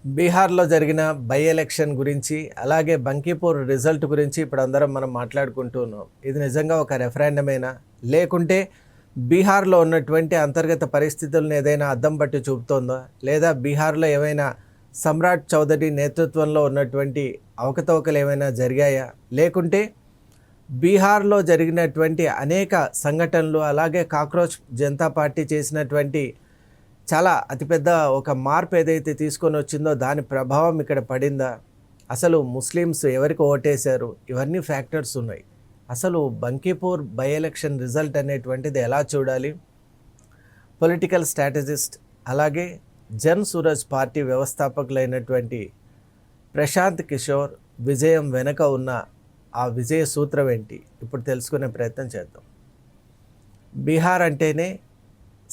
బీహార్లో జరిగిన by election గురించి అలాగే బంకీపూర్ రిజల్ట్ గురించి ఇప్పుడు అందరం మనం మాట్లాడుకుంటున్నాం. ఇది నిజంగా ఒక రెఫరెండమేనా, లేకుంటే బీహార్లో ఉన్నటువంటి అంతర్గత పరిస్థితులను ఏదైనా అద్దం పట్టి చూపుతోందా, లేదా బీహార్లో ఏమైనా సమ్రాట్ చౌదరి నేతృత్వంలో ఉన్నటువంటి అవకతవకలు ఏమైనా జరిగాయా, లేకుంటే బీహార్లో జరిగినటువంటి అనేక సంఘటనలు అలాగే కాక్రోచ్ జనతా పార్టీ చేసినటువంటి చాలా అతిపెద్ద ఒక మార్పు ఏదైతే తీసుకొని వచ్చిందో దాని ప్రభావం ఇక్కడ పడిందా, అసలు ముస్లిమ్స్ ఎవరికి ఓటేశారు, ఇవన్నీ ఫ్యాక్టర్స్ ఉన్నాయి. అసలు బంకీపూర్ బై ఎలక్షన్ రిజల్ట్ అనేటువంటిది ఎలా చూడాలి? పొలిటికల్ స్ట్రాటజిస్ట్ అలాగే జన్ సూరజ్ పార్టీ వ్యవస్థాపకులైనటువంటి ప్రశాంత్ కిషోర్ విజయం వెనుక ఉన్న ఆ విజయ సూత్రం ఏంటి, ఇప్పుడు తెలుసుకునే ప్రయత్నం చేద్దాం. బీహార్ అంటేనే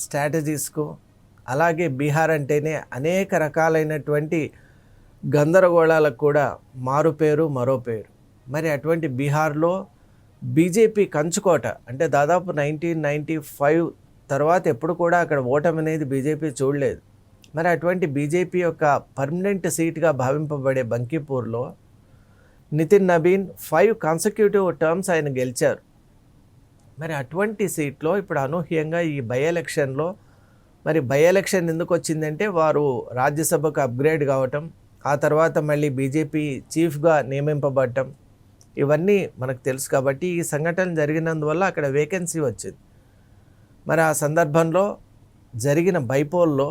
స్ట్రాటజీస్కు, అలాగే బీహార్ అంటేనే అనేక రకాలైనటువంటి గందరగోళాలకు కూడా మారు పేరు మరో పేరు. మరి అటువంటి బీహార్లో బీజేపీ కంచుకోట, అంటే దాదాపు 1995 తర్వాత ఎప్పుడు కూడా అక్కడ ఓటమి అనేది బీజేపీ చూడలేదు. మరి అటువంటి బీజేపీ యొక్క పర్మనెంట్ సీట్గా భావింపబడే బంకీపూర్లో నితిన్ నబీన్ 5 కాన్సిక్యూటివ్ టర్మ్స్ ఆయన గెలిచారు. మరి అటువంటి సీట్లో ఇప్పుడు అనూహ్యంగా ఈ బై ఎలక్షన్లో, మరి బై ఎలక్షన్ ఎందుకు వచ్చిందంటే వారు రాజ్యసభకు అప్గ్రేడ్ కావటం, ఆ తర్వాత మళ్ళీ బీజేపీ చీఫ్గా నియమింపబడటం, ఇవన్నీ మనకు తెలుసు. కాబట్టి ఈ సంఘటన జరిగినందువల్ల అక్కడ వేకెన్సీ వచ్చింది. మరి ఆ సందర్భంలో జరిగిన బైపోల్లో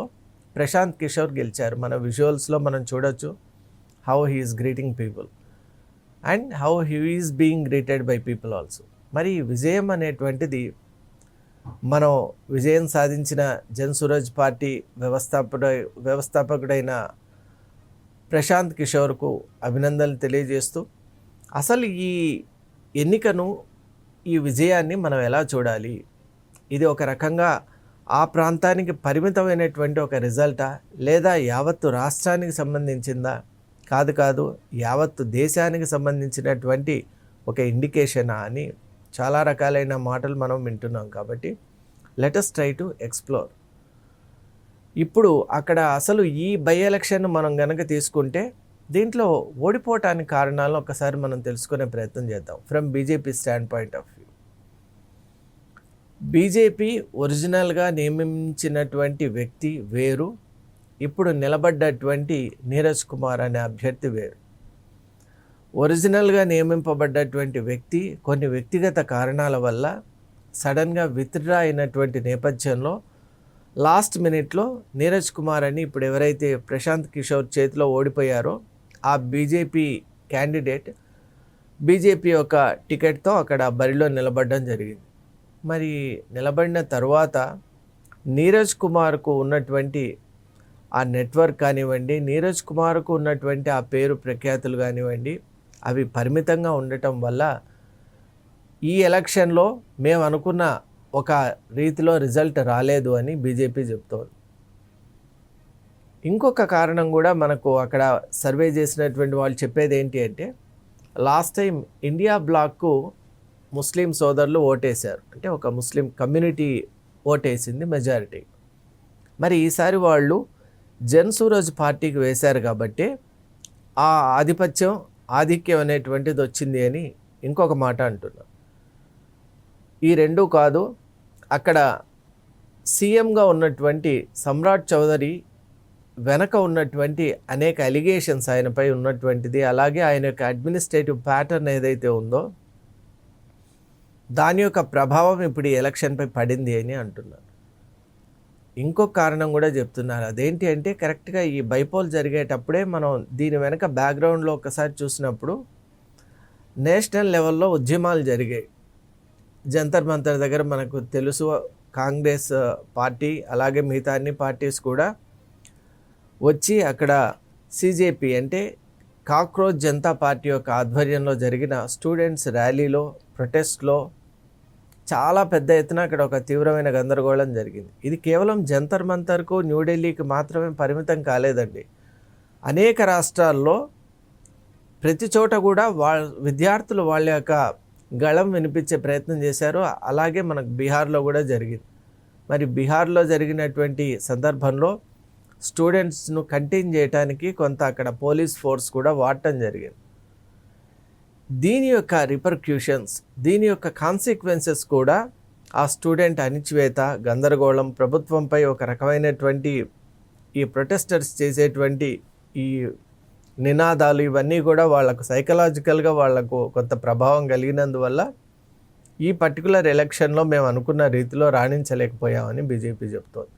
ప్రశాంత్ కిషోర్ గెలిచారు. మన విజువల్స్లో మనం చూడొచ్చు how he is greeting people and how he is being greeted by people also. మరి విజయం మనం విజయం సాధించిన జన్ సూరజ్ పార్టీ వ్యవస్థాపకుడైన ప్రశాంత్ కిషోర్కు అభినందనలు తెలియజేస్తూ, అసలు ఈ ఎన్నికను, ఈ విజయాన్ని మనం ఎలా చూడాలి? ఇది ఒక రకంగా ఆ ప్రాంతానికి పరిమితమైనటువంటి ఒక రిజల్టా, లేదా యావత్తు రాష్ట్రానికి సంబంధించిందా? కాదు, యావత్తు దేశానికి సంబంధించినటువంటి ఒక ఇండికేషనా అని చాలా రకాలైన మాటలు మనం వింటున్నాం. కాబట్టి let us try to explore. ఇప్పుడు అక్కడ అసలు ఈ బై ఎలక్షన్ మనం గనక తీసుకుంటే దీంట్లో ఓడిపోవటానికి కారణాలను ఒకసారి మనం తెలుసుకునే ప్రయత్నం చేద్దాం from BJP stand point of view. BJP ఒరిజినల్గా నియమించినటువంటి వ్యక్తి వేరు, ఇప్పుడు నిలబడ్డటువంటి నీరజ్ కుమార్ అనే అభ్యర్థి వేరు. ఒరిజినల్గా నియమింపబడ్డటువంటి వ్యక్తి కొన్ని వ్యక్తిగత కారణాల వల్ల సడన్గా విత్డ్రా అయినటువంటి నేపథ్యంలో లాస్ట్ మినిట్లో నీరజ్ కుమార్ అని ఇప్పుడు ఎవరైతే ప్రశాంత్ కిషోర్ చేతిలో ఓడిపోయారో ఆ బీజేపీ క్యాండిడేట్ బీజేపీ యొక్క టికెట్తో అక్కడ బరిలో నిలబడడం జరిగింది. మరి నిలబడిన తర్వాత నీరజ్ కుమార్కు ఉన్నటువంటి ఆ నెట్వర్క్ కానివ్వండి, నీరజ్ కుమార్కు ఉన్నటువంటి ఆ పేరు ప్రఖ్యాతులు కానివ్వండి, అవి పరిమితంగా ఉండటం వల్ల ఈ ఎలక్షన్లో మేము అనుకున్న ఒక రీతిలో రిజల్ట్ రాలేదు అని బీజేపీ చెప్తోంది. ఇంకొక కారణం కూడా మనకు అక్కడ సర్వే చేసినటువంటి వాళ్ళు చెప్పేది ఏంటి అంటే, లాస్ట్ టైం ఇండియా బ్లాక్కు ముస్లిం సోదరులు ఓటేశారు, అంటే ఒక ముస్లిం కమ్యూనిటీ ఓటేసింది మెజారిటీ. మరి ఈసారి వాళ్ళు జన్ సూరజ్ పార్టీకి వేశారు కాబట్టి ఆ ఆధిక్యం అనేటువంటిది వచ్చింది అని ఇంకొక మాట అంటున్నారు. ఈ రెండూ కాదు, అక్కడ సీఎంగా ఉన్నటువంటి సమ్రాట్ చౌదరి వెనక ఉన్నటువంటి అనేక అలిగేషన్స్ ఆయనపై ఉన్నటువంటిది, అలాగే ఆయన యొక్క అడ్మినిస్ట్రేటివ్ ప్యాటర్న్ ఏదైతే ఉందో దాని యొక్క ప్రభావం ఇప్పుడు ఈ ఎలక్షన్పై పడింది అని అంటున్నారు. ఇంకొక కారణం కూడా చెప్తున్నారు. అదేంటి అంటే, కరెక్ట్గా ఈ బైపోల్ జరిగేటప్పుడే మనం దీని వెనక బ్యాక్గ్రౌండ్లో ఒకసారి చూసినప్పుడు నేషనల్ లెవెల్లో ఉద్యమాలు జరిగాయి. జంతర్ మంతర్ దగ్గర మనకు తెలుసు, కాంగ్రెస్ పార్టీ అలాగే మిగతా అన్ని పార్టీస్ కూడా వచ్చి అక్కడ సిజేపీ అంటే కాక్రోచ్ జనతా పార్టీ యొక్క ఆధ్వర్యంలో జరిగిన స్టూడెంట్స్ ర్యాలీలో, ప్రొటెస్ట్లో చాలా పెద్ద ఎత్తున అక్కడ ఒక తీవ్రమైన గందరగోళం జరిగింది. ఇది కేవలం జంతర్ మంతర్కు, న్యూఢిల్లీకి మాత్రమే పరిమితం కాలేదండి. అనేక రాష్ట్రాల్లో ప్రతి చోట కూడా విద్యార్థులు వాళ్ళ యొక్క గళం వినిపించే ప్రయత్నం చేశారు. అలాగే మనకు బీహార్లో కూడా జరిగింది. మరి బీహార్లో జరిగినటువంటి సందర్భంలో స్టూడెంట్స్ను కంటైన్ చేయడానికి కొంత అక్కడ పోలీస్ ఫోర్స్ కూడా వాడటం జరిగింది. దీని యొక్క రిపర్క్యూషన్స్, దీని యొక్క కాన్సిక్వెన్సెస్ కూడా ఆ స్టూడెంట్ అణిచివేత, గందరగోళం, ప్రభుత్వంపై ఒక రకమైనటువంటి ఈ ప్రొటెస్టర్స్ చేసేటువంటి ఈ నినాదాలు ఇవన్నీ కూడా వాళ్ళకు సైకలాజికల్గా వాళ్లకు కొంత ప్రభావం కలిగినందువల్ల ఈ పర్టికులర్ ఎలక్షన్లో మేము అనుకున్న రీతిలో రాణించలేకపోయామని బీజేపీ చెప్తోంది.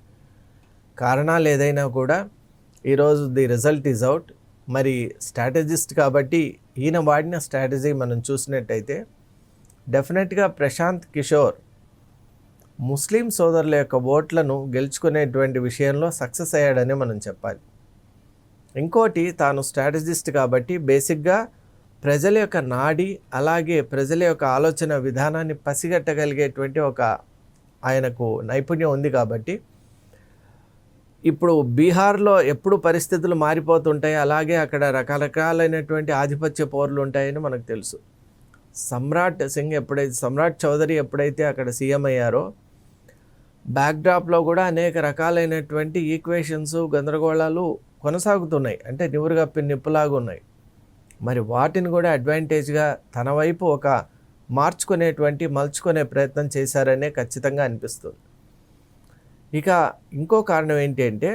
కారణాలు ఏదైనా కూడా ఈరోజు ది రిజల్ట్ ఈజ్ అవుట్. మరి స్ట్రాటజిస్ట్ కాబట్టి ఈయన వాడిన స్ట్రాటజీ మనం చూసినట్టయితే డెఫినెట్గా ప్రశాంత్ కిషోర్ ముస్లిం సోదరుల యొక్క ఓట్లను గెలుచుకునేటువంటి విషయంలో సక్సెస్ అయ్యాడని మనం చెప్పాలి. ఇంకోటి, తాను స్ట్రాటజిస్ట్ కాబట్టి బేసిక్గా ప్రజల యొక్క నాడి అలాగే ప్రజల యొక్క ఆలోచన విధానాన్ని పసిగట్టగలిగేటువంటి ఒక ఆయనకు నైపుణ్యం ఉంది కాబట్టి ఇప్పుడు బీహార్లో ఎప్పుడు పరిస్థితులు మారిపోతుంటాయి, అలాగే అక్కడ రకరకాలైనటువంటి ఆధిపత్య పోర్లు ఉంటాయని మనకు తెలుసు. సమ్రాట్ చౌదరి ఎప్పుడైతే అక్కడ సీఎం అయ్యారో బ్యాక్డ్రాప్లో కూడా అనేక రకాలైనటువంటి ఈక్వేషన్స్, గందరగోళాలు కొనసాగుతున్నాయి. అంటే నివురుగప్పి నిప్పులాగా ఉన్నాయి. మరి వాటిని కూడా అడ్వాంటేజ్గా తన వైపు ఒక మలుచుకునే ప్రయత్నం చేశారనే ఖచ్చితంగా అనిపిస్తుంది. ఇక ఇంకో కారణం ఏంటి అంటే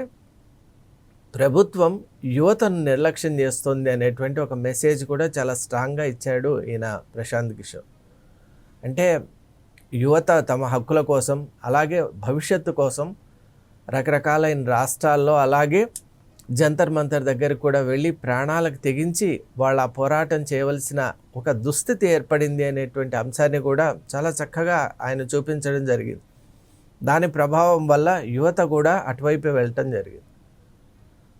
ప్రభుత్వం యువతను నిర్లక్ష్యం చేస్తుంది అనేటువంటి ఒక మెసేజ్ కూడా చాలా స్ట్రాంగ్గా ఇచ్చాడు ఈయన ప్రశాంత్ కిషోర్. అంటే యువత తమ హక్కుల కోసం అలాగే భవిష్యత్తు కోసం రకరకాలైన రాష్ట్రాల్లో అలాగే జంతర్ మంతర్ దగ్గరికి కూడా వెళ్ళి ప్రాణాలకు తెగించి వాళ్ళ పోరాటం చేయవలసిన ఒక దుస్థితి ఏర్పడింది అనేటువంటి అంశాన్ని కూడా చాలా చక్కగా ఆయన చూపించడం జరిగింది. దాని ప్రభావం వల్ల యువత కూడా అటువైపే వెళ్ళటం జరిగింది.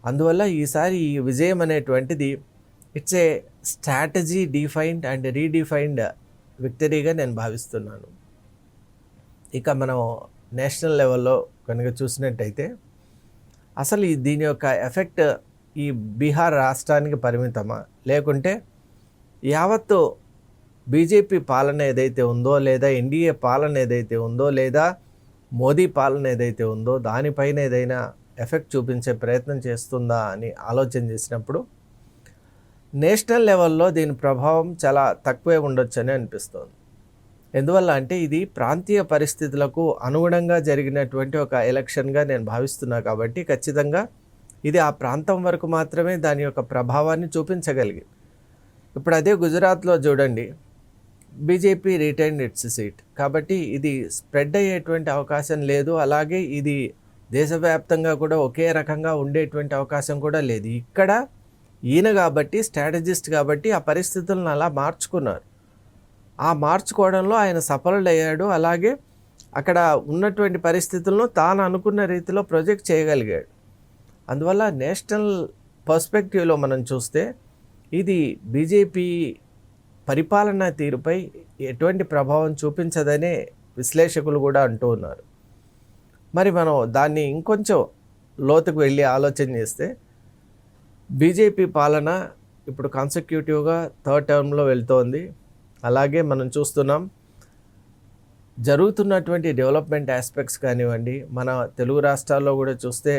అందువల్ల ఈసారి ఈ విజయం అనేటువంటిది it's a strategy defined and redefined విక్టరీగా నేను భావిస్తున్నాను. ఇక మనం నేషనల్ లెవెల్లో కనుక చూసినట్టయితే అసలు దీని యొక్క ఎఫెక్ట్ ఈ బీహార్ రాష్ట్రానికి పరిమితమా, లేకుంటే యావత్తు బీజేపీ పాలన ఏదైతే ఉందో లేదా ఎన్డీఏ పాలన ఏదైతే ఉందో లేదా మోదీ పాలన ఏదైతే ఉందో దానిపైన ఏదైనా ఎఫెక్ట్ చూపించే ప్రయత్నం చేస్తుందా అని ఆలోచన చేసినప్పుడు నేషనల్ లెవెల్లో దీని ప్రభావం చాలా తక్కువే ఉండొచ్చని అనిపిస్తోంది. ఎందువల్ల అంటే ఇది ప్రాంతీయ పరిస్థితులకు అనుగుణంగా జరిగినటువంటి ఒక ఎలక్షన్గా నేను భావిస్తున్నా కాబట్టి ఖచ్చితంగా ఇది ఆ ప్రాంతం వరకు మాత్రమే దాని యొక్క ప్రభావాన్ని చూపించగలిగింది. ఇప్పుడు అదే గుజరాత్లో చూడండి, బీజేపీ రిటైన్డ్ ఇట్స్ సీట్ కాబట్టి ఇది స్ప్రెడ్ అయ్యేటువంటి అవకాశం లేదు. అలాగే ఇది దేశవ్యాప్తంగా కూడా ఒకే రకంగా ఉండేటువంటి అవకాశం కూడా లేదు. ఇక్కడ ఈయన కాబట్టి స్ట్రాటజిస్ట్ కాబట్టి ఆ పరిస్థితులను అలా మార్చుకున్నారు. ఆ మార్చుకోవడంలో ఆయన సఫలుడయ్యాడు. అలాగే అక్కడ ఉన్నటువంటి పరిస్థితులను తాను అనుకున్న రీతిలో ప్రొజెక్ట్ చేయగలిగాడు. అందువల్ల నేషనల్ పర్స్పెక్టివ్లో మనం చూస్తే ఇది బీజేపీ పరిపాలనా తీరుపై ఎటువంటి ప్రభావం చూపించదనే విశ్లేషకులు కూడా అంటూ ఉన్నారు. మరి మనం దాన్ని ఇంకొంచెం లోతుకు వెళ్ళి ఆలోచన చేస్తే బీజేపీ పాలన ఇప్పుడు కాన్సిక్యూటివ్గా థర్డ్ టర్మ్లో వెళ్తోంది. అలాగే మనం చూస్తున్నాం జరుగుతున్నటువంటి డెవలప్మెంట్ ఆస్పెక్ట్స్ కానివ్వండి, మన తెలుగు రాష్ట్రాల్లో కూడా చూస్తే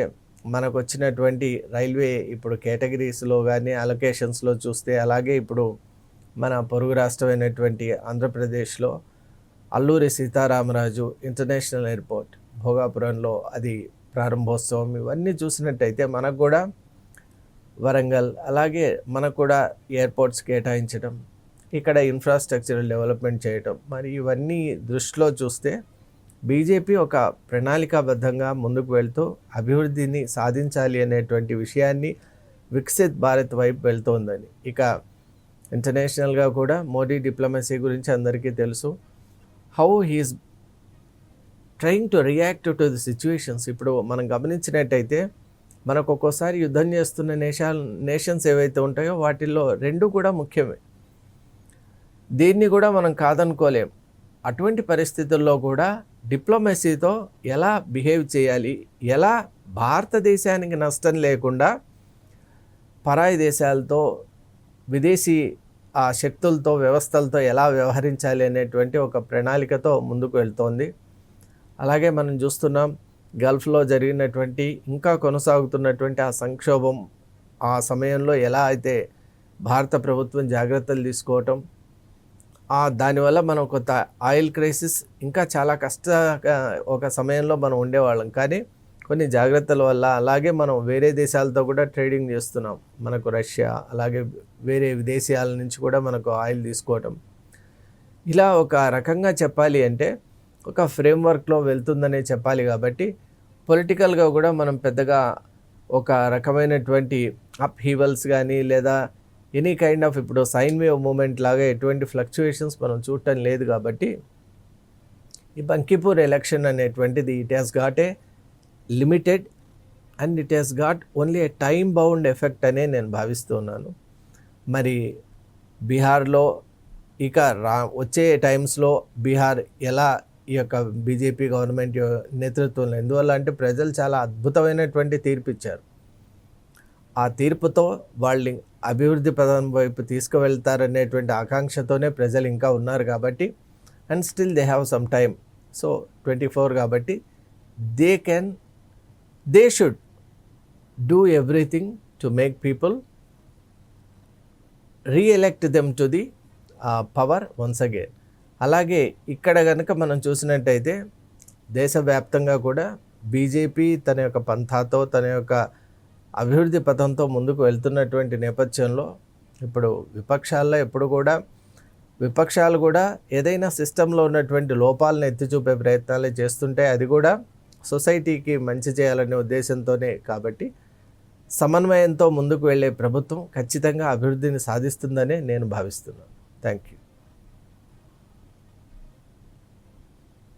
మనకు వచ్చినటువంటి రైల్వే ఇప్పుడు కేటగిరీస్లో కానీ అలొకేషన్స్లో చూస్తే, అలాగే ఇప్పుడు మన పొరుగు రాష్ట్రమైనటువంటి ఆంధ్రప్రదేశ్లో అల్లూరి సీతారామరాజు ఇంటర్నేషనల్ ఎయిర్పోర్ట్ భోగాపురంలో అది ప్రారంభోత్సవం, ఇవన్నీ చూసినట్టయితే మనకు కూడా వరంగల్ అలాగే మనకు కూడా ఎయిర్పోర్ట్స్ కేటాయించడం, ఇక్కడ ఇన్ఫ్రాస్ట్రక్చరల్ డెవలప్మెంట్ చేయటం, మరి ఇవన్నీ దృష్టిలో చూస్తే బీజేపీ ఒక ప్రణాళికాబద్ధంగా ముందుకు వెళ్తూ అభివృద్ధిని సాధించాలి అనేటువంటి విషయాన్ని వికసిత్ భారత్ వైపు వెళ్తోందని. ఇక ఇంటర్నేషనల్గా కూడా మోడీ డిప్లొమసీ గురించి అందరికీ తెలుసు. How he is trying to react to the situations. ఇప్పుడు మనం గమనించినట్టయితే మనకు ఒక్కోసారి యుద్ధం చేస్తున్న నేషన్స్ ఏవైతే ఉంటాయో వాటిల్లో రెండు కూడా ముఖ్యమే. దీన్ని కూడా మనం కాదనుకోలేం. అటువంటి పరిస్థితుల్లో కూడా డిప్లొమసీతో ఎలా బిహేవ్ చేయాలి, ఎలా భారతదేశానికి నష్టం లేకుండా పరాయి దేశాలతో విదేశీ ఆ శక్తులతో వ్యవస్థలతో ఎలా వ్యవహరించాలి అనేటువంటి ఒక ప్రణాళికతో ముందుకు వెళ్తోంది. అలాగే మనం చూస్తున్నాం గల్ఫ్లో జరిగినటువంటి ఇంకా కొనసాగుతున్నటువంటి ఆ సంక్షోభం, ఆ సమయంలో ఎలా అయితే భారత ప్రభుత్వం జాగ్రత్తలు తీసుకోవటం, దానివల్ల మనం కొంత ఆయిల్ క్రైసిస్ ఇంకా చాలా ఒక సమయంలో మనం ఉండేవాళ్ళం. కానీ కొన్ని జాగ్రత్తల వల్ల, అలాగే మనం వేరే దేశాలతో కూడా ట్రేడింగ్ చేస్తున్నాం. మనకు రష్యా, అలాగే వేరే విదేశాల నుంచి కూడా మనకు ఆయిల్ తీసుకోవటం, ఇలా ఒక రకంగా చెప్పాలి అంటే ఒక ఫ్రేమ్వర్క్లో వెళ్తుందనే చెప్పాలి. కాబట్టి పొలిటికల్గా కూడా మనం పెద్దగా ఒక రకమైనటువంటి అప్హీవల్స్ కానీ లేదా ఎనీ కైండ్ ఆఫ్ ఇప్పుడు సైన్ వేవ్ మూమెంట్ లాగా ఎటువంటి ఫ్లక్చుయేషన్స్ మనం చూడటం లేదు. కాబట్టి ఈ బంకీపూర్ ఎలక్షన్ అనేటువంటిది it has got a limited and it has got only A time bound effect అనే నేను భావిస్తున్నాను. మరి బీహార్లో ఇక వచ్చే టైమ్స్లో బీహార్ ఎలా ఈ యొక్క బీజేపీ గవర్నమెంట్ నేతృత్వంలో, ఎందువల్ల అంటే ప్రజలు చాలా అద్భుతమైనటువంటి తీర్పు ఇచ్చారు. ఆ తీర్పుతో వాళ్ళు అభివృద్ధి పదం వైపు తీసుకువెళ్తారనేటువంటి ఆకాంక్షతోనే ప్రజలు ఇంకా ఉన్నారు. కాబట్టి and still they have some time. So 24 కాబట్టి they should do everything to make people re-elect them to the power once again. అలాగే ఇక్కడ కనుక మనం చూసినట్టయితే దేశవ్యాప్తంగా కూడా బీజేపీ తన యొక్క పంథాతో, తన యొక్క అభివృద్ధి పథంతో ముందుకు వెళ్తున్నటువంటి నేపథ్యంలో ఇప్పుడు విపక్షాలు కూడా ఏదైనా సిస్టంలో ఉన్నటువంటి లోపాలను ఎత్తి చూపే ప్రయత్నాలే చేస్తుంటే, అది కూడా సొసైటీకి మంచి చేయాలనే ఉద్దేశంతోనే. కాబట్టి సమన్వయంతో ముందుకు వెళ్ళే ప్రభుత్వం ఖచ్చితంగా అభివృద్ధిని సాధిస్తుందనే నేను భావిస్తున్నాను. Thank you.